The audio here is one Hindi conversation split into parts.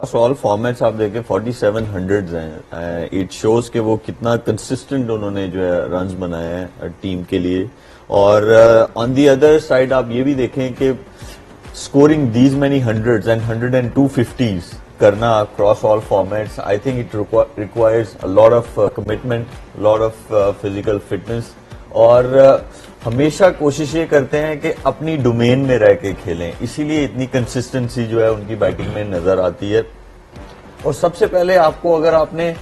ऑल फॉर्मेट्स आप देखें 4700 हैं। इट शोज कि वो कितना कंसिस्टेंट उन्होंने जो है रन्स बनाए हैं टीम के लिए। और ऑन दी अदर साइड आप ये भी देखें कि scoring these many hundreds and 102 50s करना across all formats, I think it requires a lot of commitment, lot of physical fitness. और हमेशा कोशिश ये करते हैं कि अपनी डोमेन में रह के खेलें, इसीलिए इतनी कंसिस्टेंसी जो है उनकी बैटिंग में नजर आती है। और सबसे पहले आपको, अगर आपने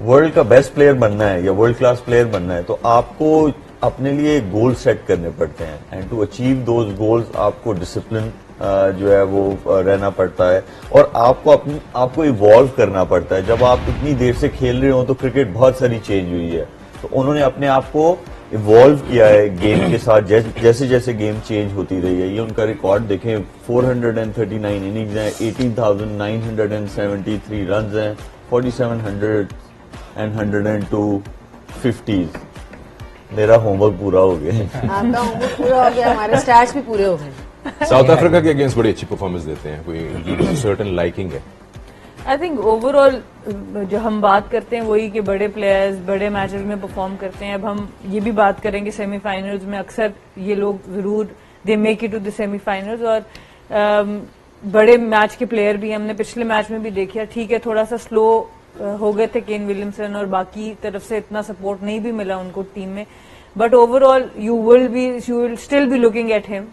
वर्ल्ड का बेस्ट प्लेयर बनना है या वर्ल्ड क्लास प्लेयर बनना है, तो आपको अपने लिए गोल सेट करने पड़ते हैं। And to achieve those goals आपको डिसिप्लिन जो है वो रहना पड़ता है और आपको इवॉल्व करना पड़ता है। जब आप इतनी देर से खेल रहे हो तो क्रिकेट बहुत सारी चेंज हुई है, तो उन्होंने अपने आप को इवॉल्व किया है गेम के साथ। जैसे जैसे गेम चेंज होती रही है, ये उनका रिकॉर्ड देखें, 439 इनिंग्स हैं, 18,973 रन हैं, 4700 एंड 102 50s। मेरा होमवर्क पूरा हो गया। आपका होमवर्क पूरा हो गया, हमारे स्टैट्स भी पूरे हो गए। साउथ अफ्रीका के अगेंस्ट बड़ी अच्छी परफॉर्मेंस देते हैं, कोई सर्टेन लाइकिंग है? आई थिंक ओवरऑल जो हम बात करते हैं वही कि बड़े प्लेयर्स बड़े मैचेस में परफॉर्म करते हैं। अब हम ये भी बात करेंगे सेमीफाइनल्स में अक्सर ये लोग जरूर they make it to the semifinals, और बड़े मैच के प्लेयर भी हमने पिछले मैच में भी देखा। ठीक है, थोड़ा सा स्लो हो गए थे केन विलियमसन और बाकी तरफ से इतना सपोर्ट नहीं भी मिला उनको टीम में, but overall you will still be looking at him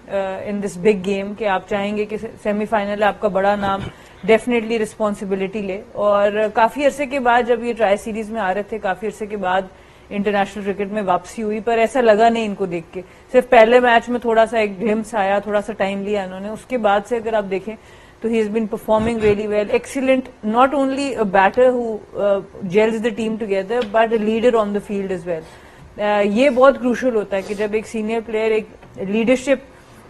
in this big game कि आप चाहेंगे कि सेमीफाइनल आपका बड़ा नाम डेफिनेटली रिस्पॉन्सिबिलिटी ले। और काफी अरसे के बाद जब ये ट्राई सीरीज में आ रहे थे, काफी अरसे के बाद इंटरनेशनल क्रिकेट में वापसी हुई, पर ऐसा लगा नहीं इनको देख के। सिर्फ पहले मैच में थोड़ा सा एक ग्लिम्स आया, थोड़ा सा टाइम लिया इन्होंने, उसके बाद से अगर आप देखें तो he has been performing really well, excellent, not only a batter who gels the team together but a leader on the field as well. ये बहुत क्रूशल होता है कि जब एक सीनियर प्लेयर एक लीडरशिप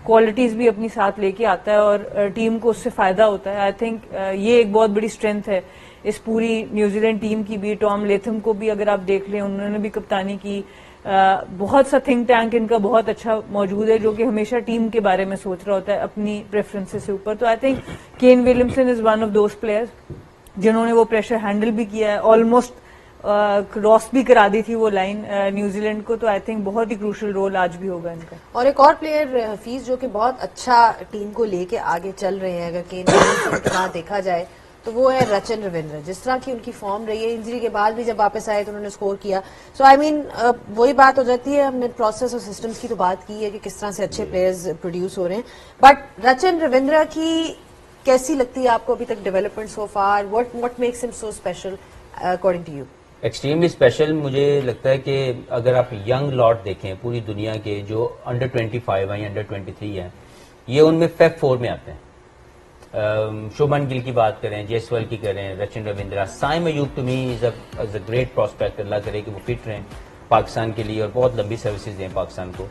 क्वालिटीज भी अपनी साथ लेके आता है और टीम को उससे फायदा होता है। आई थिंक ये एक बहुत बड़ी स्ट्रेंथ है इस पूरी न्यूजीलैंड टीम की भी। टॉम लेथम को भी अगर आप देख लें, उन्होंने भी कप्तानी की। बहुत सा थिंक टैंक इनका बहुत अच्छा मौजूद है जो कि हमेशा टीम के बारे में सोच रहा होता है अपनी प्रेफरेंसेस से ऊपर। तो I think Kane Williamson is one of those players जिन्होंने वो प्रेशर हैंडल भी किया है, ऑलमोस्ट क्रॉस भी करा दी थी वो लाइन न्यूजीलैंड को। तो आई थिंक बहुत ही क्रूशल रोल आज भी होगा इनका। और एक और प्लेयर हफीज जो कि बहुत अच्छा टीम को लेके आगे चल रहे हैं, अगर केन विलियमसन के बाद देखा जाए तो वो है रचिन रविंद्र। जिस तरह की उनकी फॉर्म रही है, इंजरी के बाद भी जब वापस आए तो उन्होंने स्कोर किया। सो आई मीन वही बात हो जाती है, हमने प्रोसेस और सिस्टम्स की तो बात की है कि किस तरह से अच्छे प्लेयर्स प्रोड्यूस हो रहे हैं, बट रचिन रविंद्र की कैसी लगती है आपको अभी तक development so far? What makes him so special according to you? Extremely special मुझे लगता है कि अगर आप यंग लॉट देखें पूरी दुनिया के जो अंडर 25 हैं या अंडर 23 हैं, ये उनमें फेब 4 में आते हैं। शुभमन गिल की बात करें, जयसवाल की करें, Rachin Ravindra, Saim Ayub to me is a great prospect. Allah करे कि वो फिट रहें पाकिस्तान के लिए और बहुत लंबी सर्विसेज दें पाकिस्तान को।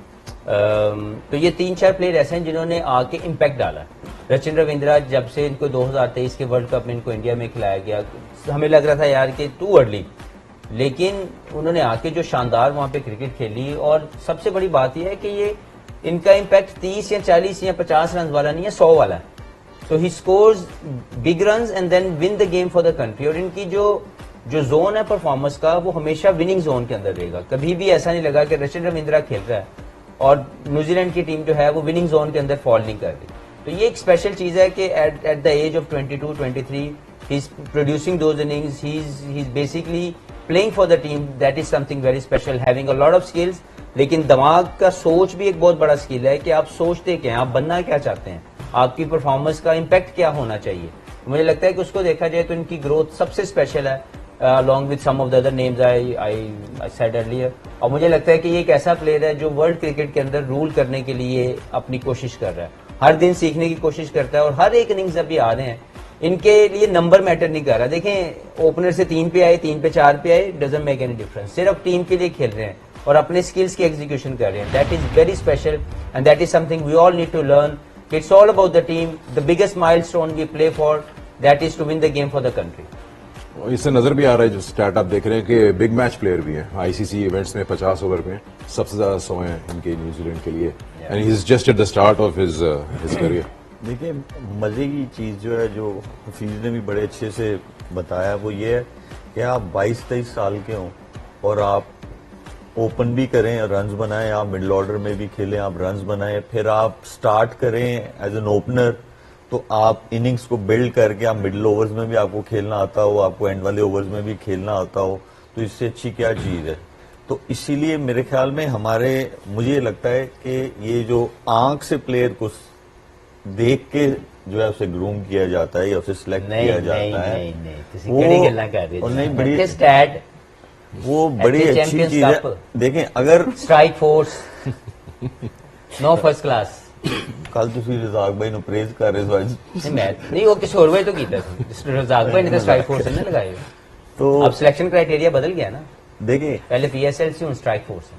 तो ये 3-4 प्लेयर ऐसे हैं जिन्होंने आके इम्पैक्ट डाला। रचिन रविंद्रा जब से इनको 2023 के वर्ल्ड कप में इनको इंडिया में खिलाया गया, हमें लग रहा था यार कि टू अर्ली, लेकिन उन्होंने आके जो शानदार वहां पे क्रिकेट खेली। और सबसे बड़ी बात यह है कि ये इनका इम्पैक्ट 30 या 40 या 50 रन वाला नहीं है, 100 वाला है। So he scores big runs and then win the game for the country. और इनकी जो जोन है परफॉर्मेंस का, वो हमेशा विनिंग जोन के अंदर रहेगा। कभी भी ऐसा नहीं लगा कि रचिन रविंद्रा खेल रहा है और न्यूजीलैंड की टीम जो है वो विनिंग जोन के अंदर फॉल नहीं कर रही। तो ये एक स्पेशल चीज है कि at the age of 22-23 he is producing those innings, he is basically playing for the team. That is something very special, having a lot of skills. लेकिन दिमाग का सोच भी एक बहुत बड़ा स्किल है कि आप सोचते क्या हैं, आप बनना क्या चाहते हैं, आपकी परफॉर्मेंस का इम्पैक्ट क्या होना चाहिए। मुझे लगता है कि उसको देखा जाए तो इनकी ग्रोथ सबसे स्पेशल है, along with some of the other names I said earlier। और मुझे लगता है कि ये एक ऐसा प्लेयर है जो वर्ल्ड क्रिकेट के अंदर रूल करने के लिए अपनी कोशिश कर रहा है, हर दिन सीखने की कोशिश करता है। और हर एक इनिंग्स जब भी आ रहे हैं, इनके लिए नंबर मैटर नहीं कर रहा। देखें, ओपनर से 3 पे आए, 3 पे 4 पे आए, डजंट मेक एनी डिफरेंस। सिर्फ टीम के लिए खेल रहे हैं और अपने स्किल्स की एग्जीक्यूशन कर रहे हैं। That is very special and that is something we all need to learn. It's all about the team, the biggest milestone we play for, that is to win the game for the country. इससे नजर भी आ रहा है, जो स्टैट आप देख रहे हैं, कि बिग मैच प्लेयर भी हैं। आईसीसी इवेंट्स में 50 ओवर में सबसे ज्यादा 100 हैं इनके न्यूजीलैंड के लिए, and he is just at the start of his career. देखिए मजे की चीज जो है, जो हफीज ने भी बड़े अच्छे से बताया, वो ये है कि आप 22-23 साल के हों और आप ओपन भी करें, रन्स बनाएं, आप मिडिल ऑर्डर में भी खेलें, आप रन्स बनाएं, फिर आप स्टार्ट करें एज एन ओपनर, तो आप इनिंग्स को बिल्ड करके आप मिडिल ओवर्स में भी आपको खेलना आता हो, आपको एंड वाले ओवर्स में भी खेलना आता हो, तो इससे अच्छी क्या चीज है। तो इसीलिए मेरे ख्याल में मुझे लगता है कि ये जो आंख से प्लेयर को देख के जो है उसे ग्रूम किया जाता है या उसे सिलेक्ट किया जाता है, वो बड़ी अच्छी चीज है। देखें अगर strike force no first class कल तुसी रजाक भाई नु प्रेज कर रहे हो आज नहीं वो किसी और भाई तो कीता रजाक भाई ने तो स्ट्राइक फोर्स ने लगाए, तो अब सिलेक्शन क्राइटेरिया बदल गया ना। देखें पहले पीएसएल से स्ट्राइक फोर्स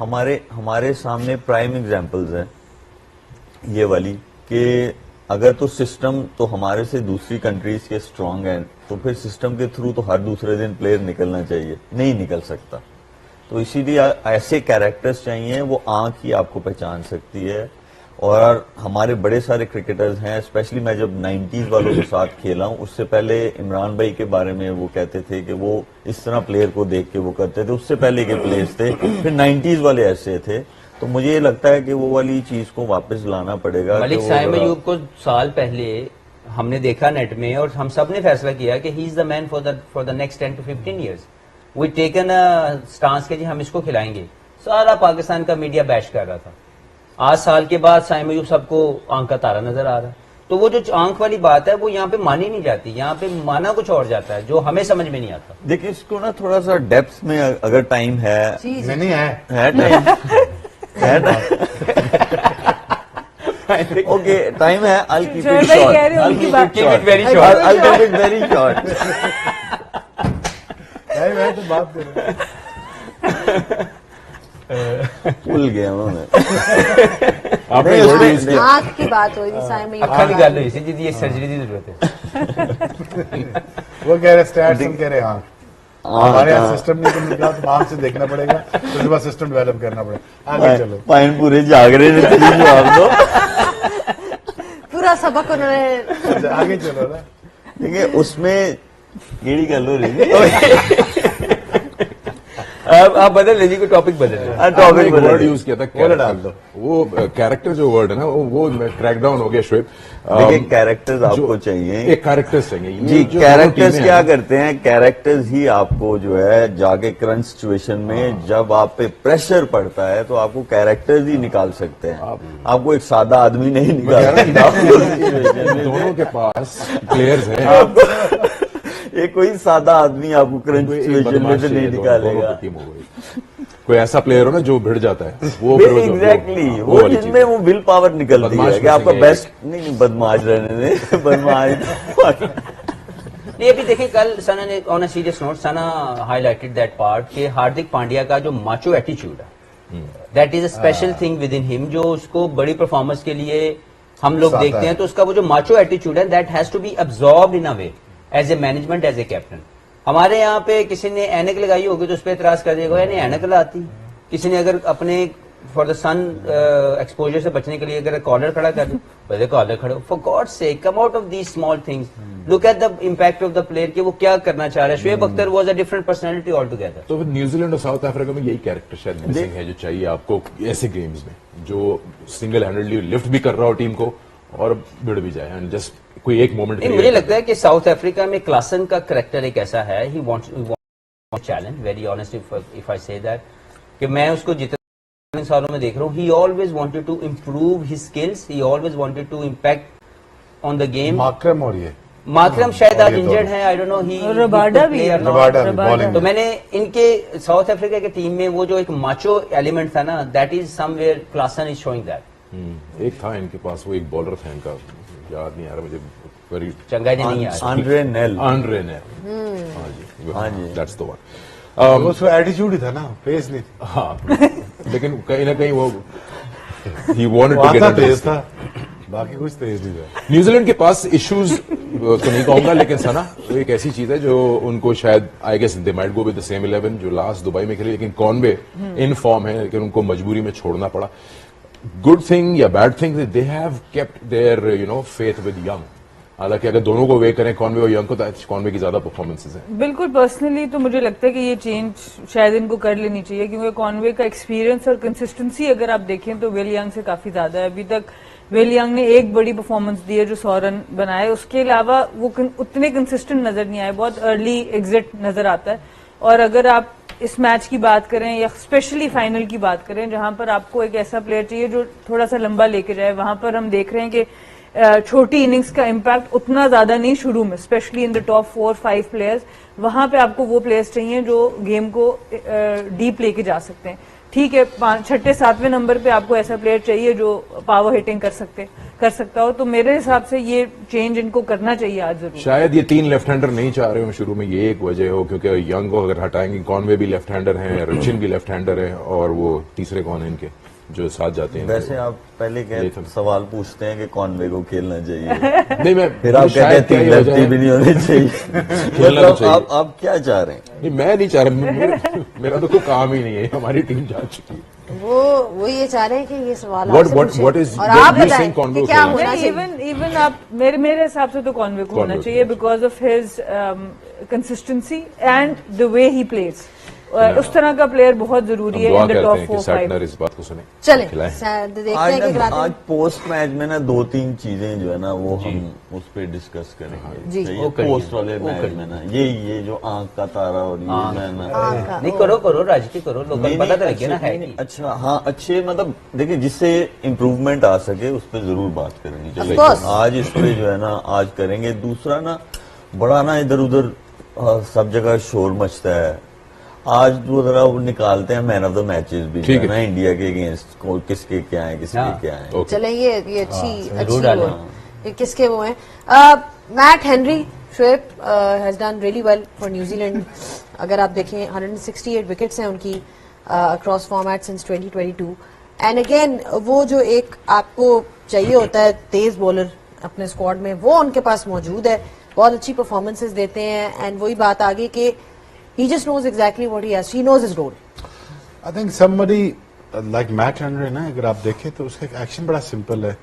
हमारे सामने प्राइम एग्जांपल्स हैं ये वाली कि अगर तो सिस्टम तो हमारे से दूसरी कंट्रीज के स्ट्रांग हैं, तो फिर सिस्टम के थ्रू तो हर दूसरे दिन प्लेयर निकलना चाहिए, नहीं निकल सकता। तो इसीलिए ऐसे कैरेक्टर्स चाहिए, वो आंख ही आपको पहचान सकती है। और हमारे बड़े सारे क्रिकेटर्स हैं, स्पेशली मैं जब 90s वालों के साथ खेला हूं, उससे पहले इमरान भाई के बारे में वो कहते थे कि वो इस तरह प्लेयर को देख के वो करते थे, उससे पहले के प्लेयर्स थे, फिर 90s वाले ऐसे थे। तो मुझे ये लगता है कि वो वाली चीज को वापस लाना पड़ेगा। मलिक साइम अयूब को साल पहले हमने देखा नेट में और हम सब ने फैसला किया कि he is the man for the next 10 to 15 years। We taken a stance के जी हम इसको खिलाएंगे, सारा पाकिस्तान का मीडिया बैश कर रहा था। आज साल के बाद साइम अयूब सबको आंख का तारा नजर आ रहा है। तो वो जो आंख वाली बात है वो यहाँ पे मानी नहीं जाती, यहाँ पे माना कुछ और जाता है जो हमें समझ में नहीं आता। देखिए इसको ना थोड़ा सा डेप्थ में अगर टाइम है, नहीं है टाइम है ना, ओके टाइम है, I'll keep it short, I'll keep it short, very short, I'll keep it very short। मैं तो बात कर रहा हूँ, भूल गया मैं। आपने नहीं, word उसमें- use किया। आंख की बात हो रही थी साइम अयूब अखा की की बात। गल हुई सी जी, ये सर्जरी की जरूरत है। वो कह रहे स्टैट्स, हम कह रहे आंख। हमारे यहाँ सिस्टम नहीं तो निकला, तो आंख से देखना पड़ेगा, तो उसके बाद सिस्टम डेवलप करना पड़ेगा। आगे चलो, पाइन पूरे जाग रहे हैं, तुझे जवाब दो। पूरा सबक उन्होंने आगे चलो ना। देखिए उसमें केड़ी गल हो रही है। आप बदल लीजिए, कोई टॉपिक बदल लीजिए। आपने टॉपिक एक वर्ड यूज किया था, बोले डाल दो। वो कैरेक्टर जो वर्ड है ना, वो क्रैक डाउन हो गया शोएब। देखिए कैरेक्टर्स आपको चाहिए, एक कैरेक्टर्स चाहिए। ये जी जो कैरेक्टर्स दोनों टीमें क्या हैं, करते हैं, कैरेक्टर्स ही आपको जो है जाके करंट सिचुएशन में जब आप पे प्रेशर पड़ता है तो आपको कैरेक्टर्स ही निकाल सकते हैं, आपको एक सादा आदमी नहीं निकाल सकता। दोनों के पास प्लेयर्स हैं। ये कोई सादा आदमी आपको करंट कोई एक सिचुएशन में बदमाश से नहीं चाहिए, दोनों निकालेगा। की टीम हो गई। कोई ऐसा प्लेयर हो ना जो भिड़ जाता है, वो फिर एग्जैक्टली वो वाली चीज़ जिनमें है। वो विल पावर निकलती बदमाश है कि में से आपका ये बेस्ट नहीं बदमाश रहने दे बदमाश। नहीं अभी देखिए कल सना ने on a serious note Sana highlighted that part कि हार्दिक पांड्या का जो माचो एटीट्यूड है, that is a special thing with in him, जो उसको बड़ी परफॉर्मेंस के लिए हम लोग साथ देखते है। हैं। तो उसका वो जो माचो एटीट्यूड है, that has to be absorbed in a way as a management, as a captain. हमारे यहाँ पे किसी ने ऐनक लगाई होगी तो उस पर एतराज कर देगा, यानी ऐनक लगाती। किसी ने अगर अपने फॉर द सन एक्सपोजर से बचने के लिए अगर कॉलर खड़ा कर दो, पहले कॉलर खड़ो। फॉर गॉड से come out of these small things, look at the impact of the player कि वो क्या करना चाह रहा है। Shoaib Akhtar was a different personality all together. तो फिर न्यूजीलैंड और साउथ अफ्रीका में यही कैरेक्टर शायद मिसिंग है जो चाहिए आपको ऐसे गेम्स में, जो सिंगल हैंडेडली लिफ्ट भी कर रहा हो टीम को और भिड़ भी जाए, एंड जस्ट कोई एक मोमेंट। मुझे लगता है कि साउथ अफ्रीका में क्लासन का करेक्टर एक ऐसा है, he wants challenge, very honest if I say that, कि मैं उसको जितने सालों में देख रहा हूँ, he always wanted to improve his skills, he always wanted to impact on the game. Markram और ये माकरम शायद और आज ये इंजर्ड दोनों। है, I don't know he Rabada भी है। रबाडा भी रबाडा। बॉलिंग तो में। मैंने इनके साउथ अफ्रीका के टीम में वो जो एक माचो एलिमेंट था ना, that is somewhere Klaasen is showing that. एक था इनके पास, वो एक बॉलर था इनका, याद नहीं आ रहा मुझे, वेरी चंगा जी नहीं आ आंड्रे नेल, आंड्रे ने। हाँ जी, दैट्स द वन। वो उसका एटीट्यूड ही था ना, फेस नहीं थी। हाँ, लेकिन कहीं ना कहीं वो he wanted वो to get आता into तेज this. था, बाकी कुछ तेज नहीं था। न्यूजीलैंड के पास इश्यूज तो नहीं कहूंगा, लेकिन सना वो एक ऐसी चीज है जो उनको शायद I guess they might go with the same 11 जो लास्ट दुबई में खेले, लेकिन कॉनवे इन फॉर्म है, लेकिन उनको मजबूरी में छोड़ना पड़ा। गुड थिंग या bad thing, they have kept their faith with young. हालांकि अगर दोनों को वे करें, कॉनवे और यंग को, तो कॉनवे की ज्यादा परफॉर्मेंसेस हैं। बिल्कुल, पर्सनली तो मुझे लगता है कि ये चेंज शायद इनको कर लेनी चाहिए, क्योंकि कॉनवे का एक्सपीरियंस और कंसिस्टेंसी अगर आप देखें तो विल यंग से काफी ज्यादा है। अभी तक विल यंग ने एक बड़ी परफॉर्मेंस दी है जो 100 रन बनाए, उसके अलावा वो उतने कंसिस्टेंट नजर नहीं आए, बहुत अर्ली एग्जिट नजर आता है। और अगर आप इस मैच की बात करें या स्पेशली फाइनल की बात करें, जहां पर आपको एक ऐसा प्लेयर चाहिए जो थोड़ा सा लंबा लेके जाए, वहां पर हम देख रहे हैं कि छोटी इनिंग्स का इम्पैक्ट उतना ज्यादा नहीं शुरू में, specially in the top 4-5 players. वहां पे आपको वो प्लेयर्स चाहिए जो गेम को डीप लेके जा सकते हैं। ठीक है, 6-7वें नंबर पे आपको ऐसा प्लेयर चाहिए जो पावर हिटिंग कर सकता हो। तो मेरे हिसाब से ये चेंज इनको करना चाहिए आज जरूर। शायद ये 3 लेफ्ट हैंडर नहीं चाह रहे हो शुरू में, ये एक वजह हो, क्योंकि यंग को अगर हटाएंगे, कॉनवे भी लेफ्ट हैंडर हैं, रचिन भी लेफ्ट हैंडर है, और वो तीसरे कौन है इनके जो साथ जाते हैं। वैसे आप पहले सवाल पूछते हैं कि कॉनवे को खेलना चाहिए, नहीं मैं फिर आप कहते हैं 3 लेफ्टी भी नहीं होने चाहिए। खेलना तो चाहिए। आप क्या चाह रहे हैं? नहीं, मैं नहीं चाह रहा, मेरा तो कोई काम ही नहीं है, हमारी टीम जा चुकी है। वो ये चाह रहे हैं कि ये सवाल What- आपसे what- पूछें। what is- और what आप do you बताएं think Conway कि को क्या खेलना होना चाहिए। इवन आप मेरे हिसाब से तो कॉनवे को होना Conway चाहिए, because of his consistency and the way he plays. उस तरह का प्लेयर बहुत जरूरी है दुआ इन द करते टॉप हैं कि 4-5। सैटनर इस बात को सुने, चलें खिलाएं। देखते आज हैं कि ना, खिलाते आज हैं। पोस्ट मैच में ना 2-3 चीजें जो है ना वो हम उस पर डिस्कस करेंगे। जी। चाहिए वो करिए, पोस्ट वाले वो मैच करिए। में ना ये जो आंख का तारा और ये ना नहीं करो राजकीय करो, लोगों को पता तो लगे ना है नहीं, कि अच्छा हाँ अच्छे, मतलब देखिए जिससे इम्प्रूवमेंट आ सके उस पर जरूर बात करेंगे। चलिए course। आज इस पे जो है ना आज करेंगे। दूसरा ना बड़ा ना इधर उधर सब जगह शोर मचता है। आज वो जरा वो निकालते हैं मैन ऑफ द मैचेस भी, ठीक है ना इंडिया के अगेंस्ट किसके क्या है, किसके हाँ। क्या है। ओके। चलें ये अच्छी जरूर वो डालें। है। ये किसके वो हैं? Matt Henry Shoaib has done really well for New Zealand. अगर आप देखें 168 विकेट्स हैं उनकी across format since 2022। And again वो जो एक आपको चाहिए होता है तेज बॉलर अपने स्क्वाड में, वो उनके पास मौजूद है। बहुत अच्छी परफॉर्मेंसेस देते हैं एंड वही बात आगे कि he just knows exactly what he has. He knows his role. I think somebody like Matt Henry ना, अगर आप देखें तो उसका एक्शन बड़ा सिंपल है।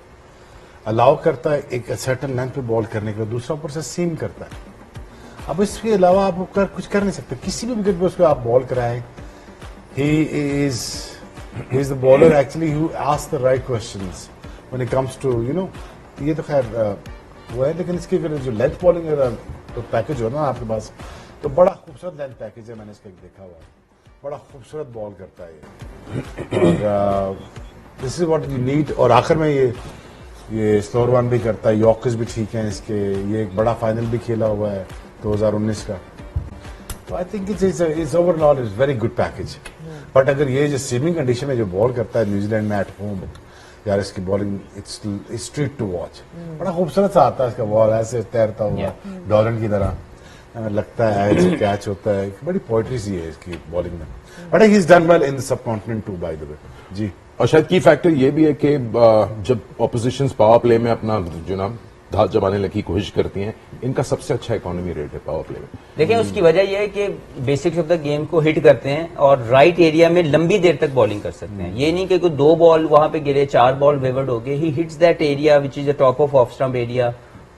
अलाउ करता है एक सर्टेन लेंथ पे बॉल करने के लिए, दूसरा ऊपर से सीम करता है। अब इसके अलावा आप कुछ कर नहीं सकते, किसी भी विकेट पे उसको आप बॉल कराएं। He is the bowler actually who asks the right questions when it comes to ये तो खैर वो है, लेकिन इसकी जो लेंथ बॉलिंग तो पैकेज हो ना आपके पास, तो बड़ा खूबसूरत लेंथ पैकेज है। मैंने इसका देखा हुआ है, बड़ा खूबसूरत बॉल करता है ये, और this is what you need. और आखिर में ये स्लोअर वन भी करता है, यॉर्कर्स भी ठीक हैं इसके। ये एक बड़ा फाइनल भी खेला हुआ है 2019 का। तो I think it's overall is very good package. But अगर ये जो स्विमिंग कंडीशन में जो बॉल करता है न्यूजीलैंड में एट होम, यार इसकी bowling it's treat to watch. बड़ा खूबसूरत सा आता है इसका बॉल, ऐसे तैरता हुआ डॉलन की तरह, हमें लगता है कैच होता है। बड़ी पोएट्री सी है इसकी बॉलिंग में। But he is done well in the subcontinent too, by the way. जी, और शायद की फैक्टर ये भी है कि जब ऑपोजिशन पावर प्ले में अपना जो नाम धात जमाने की कोशिश करती हैं, इनका सबसे अच्छा इकोनॉमी रेट है पावर प्ले में। देखिए उसकी वजह यह है कि बेसिक्स ऑफ द गेम को हिट करते हैं और राइट एरिया में लंबी देर तक बॉलिंग कर सकते हैं। ये नहीं कि कोई 2 बॉल वहां पे गिरे, 4 बॉल वेवर्ड हो गए। He hits that area which is the top off stump area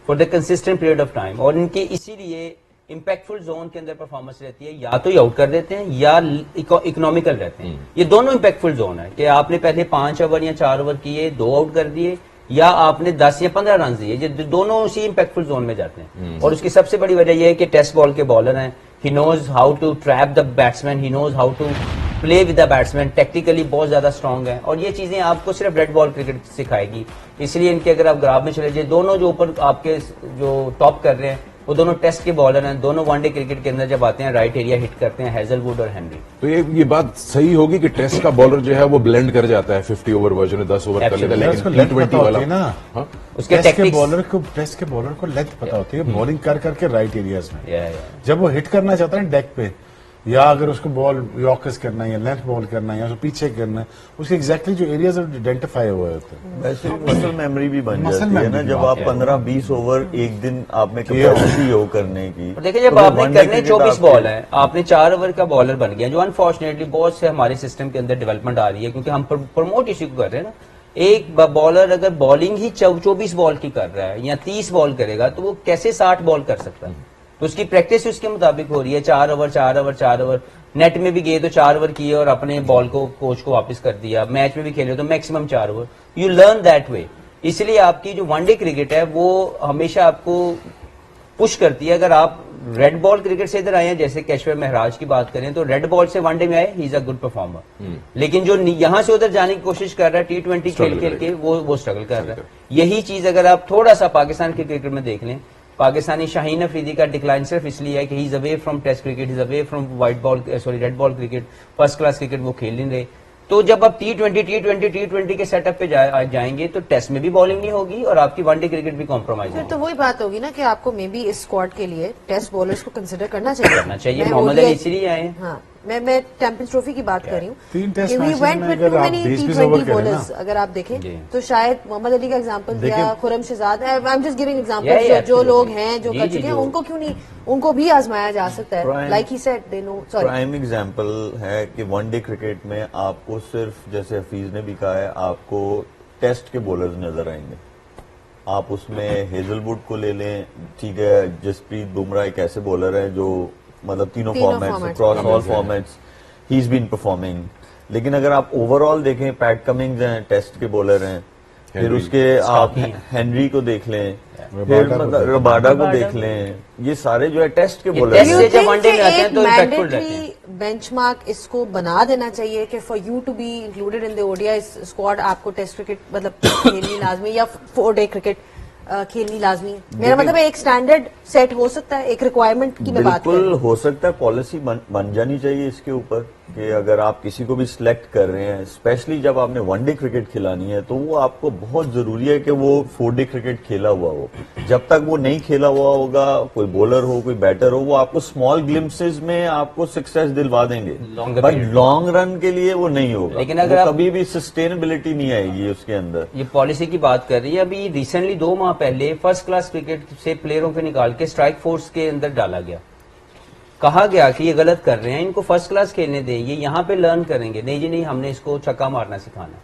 for the consistent period of time. और इनके इसीलिए इंपैक्टफुल जोन के अंदर परफॉर्मेंस रहती है, या तो ये आउट कर देते हैं या इकोनॉमिकल रहते हैं। ये दोनों इंपैक्टफुल जोन है कि आपने पहले 5 ओवर या 4 ओवर किए, 2 आउट कर दिए, या आपने 10 या 15 रन दिए, ये दोनों उसी इंपैक्टफुल जोन में जाते हैं। और उसकी सबसे बड़ी वजह यह है कि टेस्ट बॉल के बॉलर हैं। He knows how to trap the batsman, he knows how to play with the batsman, technically बहुत ज्यादा स्ट्रांग है। और ये चीजें आपको सिर्फ रेड बॉल क्रिकेट सिखाएगी। इसलिए इनके अगर आप ग्राफ में चले जाए, दोनों जो ऊपर आपके जो टॉप कर रहे हैं वो दोनों टेस्ट के बॉलर हैं। दोनों वनडे क्रिकेट के अंदर जब आते हैं राइट एरिया हिट करते हैं, हेजलवुड और हेनरी। तो ये बात सही होगी कि टेस्ट का बॉलर जो है वो ब्लेंड कर जाता है, 50 ओवर वर्जन में 10 ओवर कर लेता है, उसको लेकिन लेंथ T20 पता होती वाला है ना, हाँ? उसके टेस्ट के tactics- बॉलर को लेंथ पता होती है, बॉलिंग कर करके राइट एरियाज में। या। जब वो हिट करना चाहता है डेक पे, या अगर उसको बॉल यॉर्कर्स करना है या लेंथ बॉल करना है या उसको पीछे करना है, उसके एग्जैक्टली जो एरियाज आइडेंटिफाई हुए होते हैं। वैसे मसल मेमोरी भी बन मसल जाती है ना, मेमोरी जब भी आप है। 15-20 ओवर एक दिन आप में कैपेसिटी हो करने की। और देखिए जब तो वो आपने वनडे करने क्रिकेट 24 आपके- बॉल है, आपने 4 ओवर का बॉलर बन गया, जो अनफॉर्चुनेटली बहुत से हमारे सिस्टम के अंदर डेवलपमेंट आ रही है, क्योंकि हम प्रमोट इसी को कर रहे हैं ना। एक बॉलर अगर बॉलिंग ही 24 बॉल की कर रहा है या 30 बॉल करेगा तो वो कैसे 60 बॉल कर सकता है? तो उसकी प्रैक्टिस उसके मुताबिक हो रही है, 4 ओवर 4 ओवर 4 ओवर, नेट में भी गए तो 4 ओवर किए और अपने बॉल को कोच को वापस कर दिया, मैच में भी खेले तो maximum 4 over. You learn that way. इसलिए आपकी जो वनडे क्रिकेट है वो हमेशा आपको पुश करती है। अगर आप रेड बॉल क्रिकेट से इधर आए हैं, जैसे कैशवर महराज की बात करें, तो रेड बॉल से वनडे में आए, he is a good performer. लेकिन जो यहां से उधर जाने की कोशिश कर रहा है T20 खेल खेल के, वो स्ट्रगल कर रहा है। यही चीज अगर आप थोड़ा सा पाकिस्तान के क्रिकेट में देख लें, पाकिस्तानी शाहीन अफरीदी का डिक्लाइन सिर्फ इसलिए है कि he is away from test cricket, he is away from red ball cricket, first class cricket वो खेल नहीं रहे। तो जब आप T20 के सेटअप पे जाएंगे तो टेस्ट में भी बॉलिंग नहीं होगी और आपकी वनडे क्रिकेट भी कॉम्प्रोमाइज फिर होगी। तो वही बात होगी ना कि आपको मे बी इस स्क्वाड के लिए टेस्ट बॉलर्स को कंसिडर करना चाहिए। करना चाहिए। मैं मोहम्मद ODI अली इसलिए आए हैं। हाँ, मैं चैंपियंस ट्रॉफी की बात कर रही हूँ। 3 टेस्ट कि we मैचेस went में with अगर too आप many 20-20 T20 ओवर करें bowlers, ना, अगर आप देखें जी। तो शायद मोहम्मद अली का एग्जांपल दिया, देखिए- Khurram Shahzad, I am just giving Yeah, example, yeah, जो absolutely. लोग हैं जो जी, कर जी, चुके हैं जो- उनको क्यों नहीं, उनको भी आजमाया जा सकता है। Prime- like he said they know, sorry prime example है कि वनडे क्रिकेट में आपको सिर्फ, जैसे हफीज ने भी कहा है, आपको टेस्ट के बॉलर्स नजर आएंगे। आप उसमें हेजलवुड को ले लें, ठीक है, जसप्रीत बुमराह एक ऐसे बॉलर है जो मतलब तीनों formats, formats across all formats ही इज बीन परफॉर्मिंग। लेकिन अगर आप ओवरऑल देखें, पैट कमिंग्स हैं, टेस्ट के बॉलर हैं, फिर हेनरी, उसके आप स्कॉटी हैं। हेनरी को देख लें, फिर रबाडा को मतलब देख लें। रबाडा को रबाडा देख को लें, ये सारे जो है टेस्ट के ये बॉलर टेस्ट हैं। से जब वनडे में आते हैं तो इम्पैक्टफुल रहते हैं। मैंडेटरी बेंचमार्क इसको बना देना चाहिए कि for you to be included in the ODI squad आपको टेस्ट क्रिकेट मतलब खेलनी लाजमी, या 4 डे क्रिकेट खेलनी लाजमी है। मेरा मतलब है एक स्टैंडर्ड सेट हो सकता है, एक रिक्वायरमेंट की मैं बात कर रही बिल्कुल हूँ। हो सकता है, पॉलिसी बन जानी चाहिए इसके ऊपर कि अगर आप किसी को भी सिलेक्ट कर रहे हैं, स्पेशली जब आपने वनडे क्रिकेट खिलानी है, तो वो आपको बहुत जरूरी है कि वो 4 डे क्रिकेट खेला हुआ हो। जब तक वो नहीं खेला हुआ होगा, कोई बॉलर हो, कोई बैटर हो, वो आपको स्मॉल ग्लिम्सेस में आपको सक्सेस दिलवा देंगे, Longer but period। Long run के लिए वो नहीं होगा। लेकिन अगर वो आप- कभी भी सस्टेनेबिलिटी नहीं आएगी उसके अंदर। ये पॉलिसी की बात कर रही है। अभी रिसेंटली 2 माह पहले फर्स्ट क्लास क्रिकेट से प्लेयरों को निकाल के स्ट्राइक फोर्स के अंदर डाला गया। कहा गया कि ये गलत कर रहे हैं, इनको फर्स्ट क्लास खेलने दें, ये यहाँ पे लर्न करेंगे। नहीं जी नहीं, हमने इसको छक्का मारना सिखाना।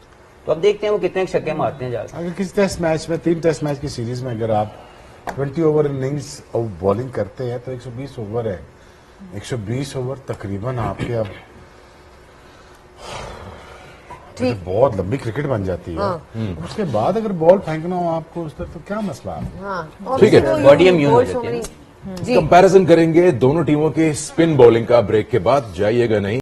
तो अब देखते हैं वो कितने छक्के मारते हैं जाकर। अगर किसी टेस्ट मैच में 3 टेस्ट मैच की सीरीज में अगर आप 20 ओवर इनिंग्स और बॉलिंग करते हैं तो 120 ओवर है। 120 ओवर तकरीबन आपके अब ठीक। तो बहुत लंबी क्रिकेट बन जाती है। उसके बाद अगर बॉल फेंकना हो आपको उस तरफ, तो क्या मसला है? हाँ, ठीक है। obviously वो बॉडी you immune हो hold so जाती है many- जी कंपैरिजन करेंगे दोनों टीमों के स्पिन बॉलिंग का ब्रेक के बाद, जाइएगा नहीं।